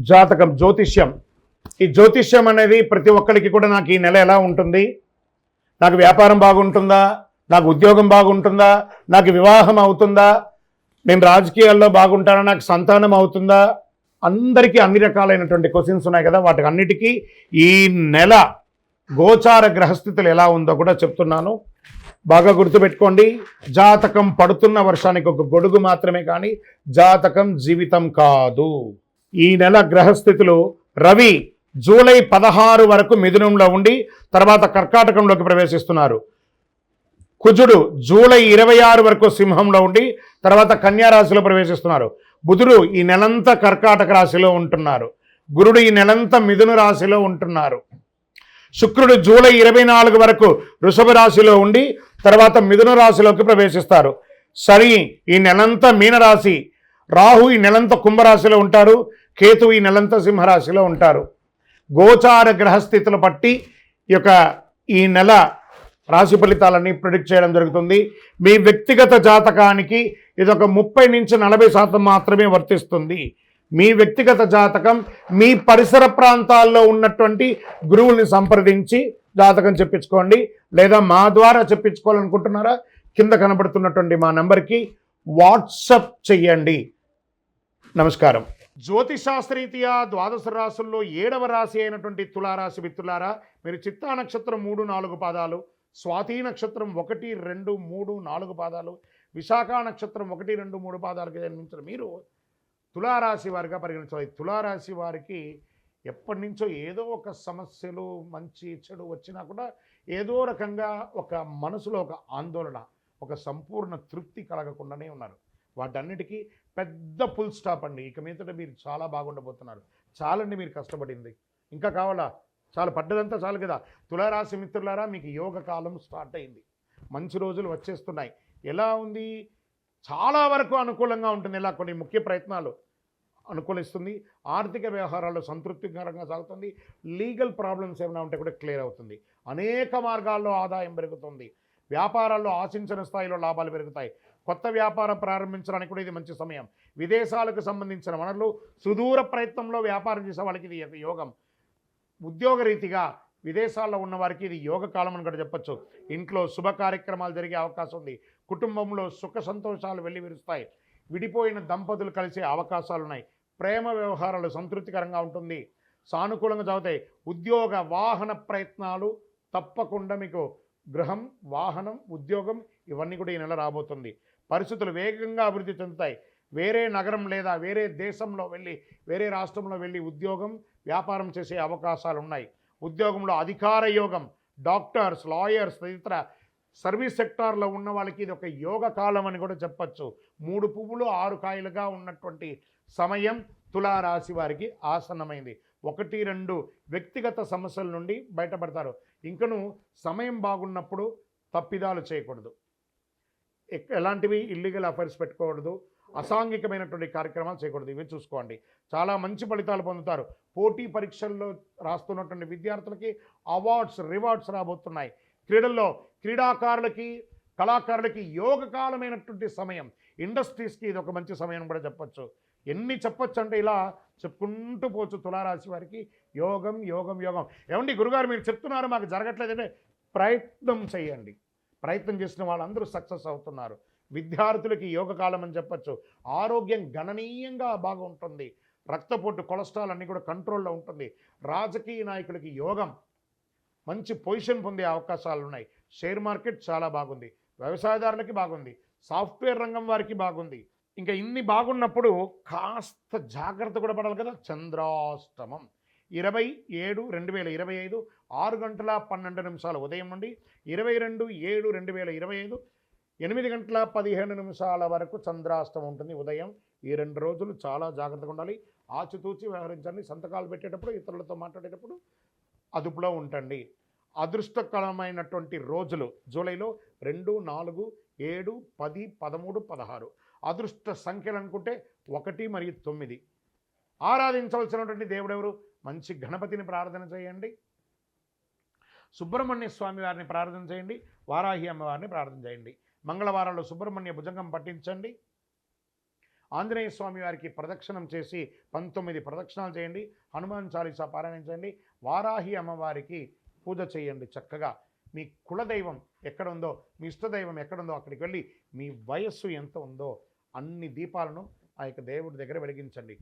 జాతకం, జ్యోతిష్యం. ఈ జ్యోతిష్యం అనేది ప్రతి ఒక్కరికి కూడా నాకు ఈ నెల ఎలా ఉంటుంది, నాకు వ్యాపారం బాగుంటుందా, నాకు ఉద్యోగం బాగుంటుందా, నాకు వివాహం అవుతుందా, నేను రాజకీయాల్లో బాగుంటానా, నాకు సంతానం అవుతుందా, అందరికీ అన్ని రకాలైనటువంటి క్వశ్చన్స్ ఉన్నాయి కదా. వాటికి అన్నిటికీ ఈ నెల గోచార గ్రహస్థితులు ఎలా ఉందో కూడా చెప్తున్నాను. బాగా గుర్తుపెట్టుకోండి. జాతకం పడుతున్న వర్షానికి ఒక గొడుగు మాత్రమే, కానీ జాతకం జీవితం కాదు. ఈ నెల గ్రహస్థితులు: రవి జూలై 16 వరకు మిథునంలో ఉండి తర్వాత కర్కాటకంలోకి ప్రవేశిస్తున్నారు. కుజుడు జూలై 26 వరకు సింహంలో ఉండి తర్వాత కన్యా రాశిలో ప్రవేశిస్తున్నారు. బుధుడు ఈ నెలంతా కర్కాటక రాశిలో ఉంటున్నారు. గురుడు ఈ నెలంతా మిథున రాశిలో ఉంటున్నారు. శుక్రుడు జూలై 24 వరకు వృషభ రాశిలో ఉండి తర్వాత మిథున రాశిలోకి ప్రవేశిస్తారు. శని ఈ నెలంతా మీనరాశి, రాహు ఈ నెలంతా కుంభరాశిలో ఉంటారు, కేతు ఈ నెలంతా సింహరాశిలో ఉంటారు. గోచార గ్రహస్థితులు బట్టి ఈ నెల రాశి ఫలితాలన్నీ ప్రిడిక్ట్ చేయడం జరుగుతుంది. మీ వ్యక్తిగత జాతకానికి ఇదొక 30 నుంచి 40% మాత్రమే వర్తిస్తుంది. మీ వ్యక్తిగత జాతకం మీ పరిసర ప్రాంతాల్లో ఉన్నటువంటి గురువుల్ని సంప్రదించి జాతకం చెప్పించుకోండి, లేదా మా ద్వారా చెప్పించుకోవాలనుకుంటున్నారా కింద కనబడుతున్నటువంటి మా నెంబర్కి వాట్సప్ చెయ్యండి. నమస్కారం. జ్యోతిశాస్త్రరీత్యా ద్వాదశ రాశుల్లో 7వ రాశి అయినటువంటి తులారాశి మిత్రులారా, మీరు చిత్తా నక్షత్రం 3, 4 పాదాలు, స్వాతి నక్షత్రం 1, 2, 3, 4 పాదాలు, విశాఖ నక్షత్రం 1, 2, 3 పాదాలకు జన్మించిన మీరు తులారాశి వారిగా పరిగణించాలి. తులారాశి వారికి ఎప్పటి నుంచో ఏదో ఒక సమస్యలు, మంచి చెడు వచ్చినా కూడా ఏదో రకంగా ఒక మనసులో ఒక ఆందోళన, ఒక సంపూర్ణ తృప్తి కలగకుండానే ఉన్నారు. వాటన్నిటికీ పెద్ద ఫుల్ స్టాప్ అండి. ఇక మీదట మీరు చాలా బాగుండబోతున్నారు. చాలండి మీరు కష్టపడింది, ఇంకా కావాలా? చాలా పడ్డదంతా చాలు కదా. తులారాశి మిత్రులారా, మీకు యోగ కాలం స్టార్ట్ అయింది. మంచి రోజులు వచ్చేస్తున్నాయి. ఎలా ఉంది? చాలా వరకు అనుకూలంగా ఉంటుంది. ఇలా కొన్ని ముఖ్య ప్రయత్నాలు అనుకూలిస్తుంది. ఆర్థిక వ్యవహారాల్లో సంతృప్తికరంగా సాగుతుంది. లీగల్ ప్రాబ్లమ్స్ ఏమైనా ఉంటే కూడా క్లియర్ అవుతుంది. అనేక మార్గాల్లో ఆదాయం పెరుగుతుంది. వ్యాపారాల్లో ఆశించిన స్థాయిలో లాభాలు పెరుగుతాయి. కొత్త వ్యాపారం ప్రారంభించడానికి కూడా ఇది మంచి సమయం. విదేశాలకు సంబంధించిన వనరులు, సుదూర ప్రయత్నంలో వ్యాపారం చేసే వాళ్ళకి ఇది యోగం. ఉద్యోగరీతిగా విదేశాల్లో ఉన్న వారికి ఇది యోగ కాలం అని కూడా చెప్పచ్చు. ఇంట్లో శుభ కార్యక్రమాలు జరిగే అవకాశం ఉంది. కుటుంబంలో సుఖ సంతోషాలు వెల్లివిరుస్తాయి. విడిపోయిన దంపతులు కలిసే అవకాశాలు ఉన్నాయి. ప్రేమ వ్యవహారాలు సంతృప్తికరంగా ఉంటుంది, సానుకూలంగా సాగుతాయి. ఉద్యోగ వాహన ప్రయత్నాలు తప్పకుండా మీకు గృహం, వాహనం, ఉద్యోగం ఇవన్నీ కూడా ఈ నెల రాబోతుంది. పరిస్థితులు వేగంగా అభివృద్ధి చెందుతాయి. వేరే నగరం లేదా వేరే దేశంలో వెళ్ళి, వేరే రాష్ట్రంలో వెళ్ళి ఉద్యోగం, వ్యాపారం చేసే అవకాశాలు ఉన్నాయి. ఉద్యోగంలో అధికార యోగం, డాక్టర్స్, లాయర్స్, తదితర సర్వీస్ సెక్టార్లో ఉన్న వాళ్ళకి ఇది ఒక యోగ కాలం అని కూడా చెప్పచ్చు. 3 పువ్వులు 6 కాయలుగా ఉన్నటువంటి సమయం తులారాశి వారికి ఆసన్నమైంది. 1, 2 వ్యక్తిగత సమస్యల నుండి బయటపడతారు. ఇంకను సమయం బాగున్నప్పుడు తప్పిదాలు చేయకూడదు. ఎలాంటివి ఇల్లీగల్ అఫైర్స్ పెట్టుకోకూడదు, అసాంఘికమైనటువంటి కార్యక్రమాలు చేయకూడదు. ఇవి చూసుకోండి. చాలా మంచి ఫలితాలు పొందుతారు. పోటీ పరీక్షల్లో రాస్తున్నటువంటి విద్యార్థులకి అవార్డ్స్, రివార్డ్స్ రాబోతున్నాయి. క్రీడల్లో క్రీడాకారులకి, కళాకారులకి యోగకాలమైనటువంటి సమయం. ఇండస్ట్రీస్కి ఇది ఒక మంచి సమయం కూడా చెప్పచ్చు. ఎన్ని చెప్పచ్చు అంటే ఇలా చెప్పుకుంటూ పోవచ్చు. తులారాశి వారికి యోగం, యోగం, యోగం. ఏమండి గురుగారు మీరు చెప్తున్నారు మాకు జరగట్లేదంటే ప్రయత్నం చేయండి. ప్రయత్నం చేసిన వాళ్ళందరూ సక్సెస్ అవుతున్నారు. విద్యార్థులకి యోగకాలం అని చెప్పచ్చు. ఆరోగ్యం గణనీయంగా బాగుంటుంది. రక్తపోటు, కొలెస్ట్రాల్ అన్నీ కూడా కంట్రోల్లో ఉంటుంది. రాజకీయ నాయకులకి యోగం, మంచి పొజిషన్ పొందే అవకాశాలు ఉన్నాయి. షేర్ మార్కెట్ చాలా బాగుంది. వ్యవసాయదారులకి బాగుంది. సాఫ్ట్వేర్ రంగం వారికి బాగుంది. ఇంకా ఇన్ని బాగున్నప్పుడు కాస్త జాగ్రత్త కూడా పడాలి కదా. చంద్రాష్టమం 27/7/2025 6:12 ఉదయం నుండి 22/7/2025 8:15 వరకు చంద్రాష్టమం ఉంటుంది ఉదయం. ఈ 2 రోజులు చాలా జాగ్రత్తగా ఉండాలి. ఆచితూచి వ్యవహరించండి. సంతకాలు పెట్టేటప్పుడు, ఇతరులతో మాట్లాడేటప్పుడు అదుపులో ఉంటండి. అదృష్టకరమైనటువంటి రోజులు జూలైలో 2, 4, 7, 10, 13, 16. అదృష్ట సంఖ్యలు అనుకుంటే 1 మరియు 9. ఆరాధించవలసినటువంటి దేవుడెవరు? మంచి గణపతిని ప్రార్థన చేయండి. సుబ్రహ్మణ్య స్వామి వారిని ప్రార్థన చేయండి. వారాహి అమ్మవారిని ప్రార్థన చేయండి. మంగళవారాల్లో సుబ్రహ్మణ్య భుజంగం పట్టించండి. ఆంజనేయ స్వామి వారికి ప్రదక్షిణం చేసి 19 ప్రదక్షిణాలు చేయండి. హనుమాన్ చాలీసా పారాయణం చేయండి. వారాహి అమ్మవారికి పూజ చేయండి. చక్కగా మీ కులదైవం ఎక్కడ ఉందో, మీ ఇష్టదైవం ఎక్కడుందో అక్కడికి వెళ్ళి మీ వయస్సు ఎంత ఉందో అన్ని దీపాలను ఆ యొక్క దేవుడి దగ్గర వెలిగించండి.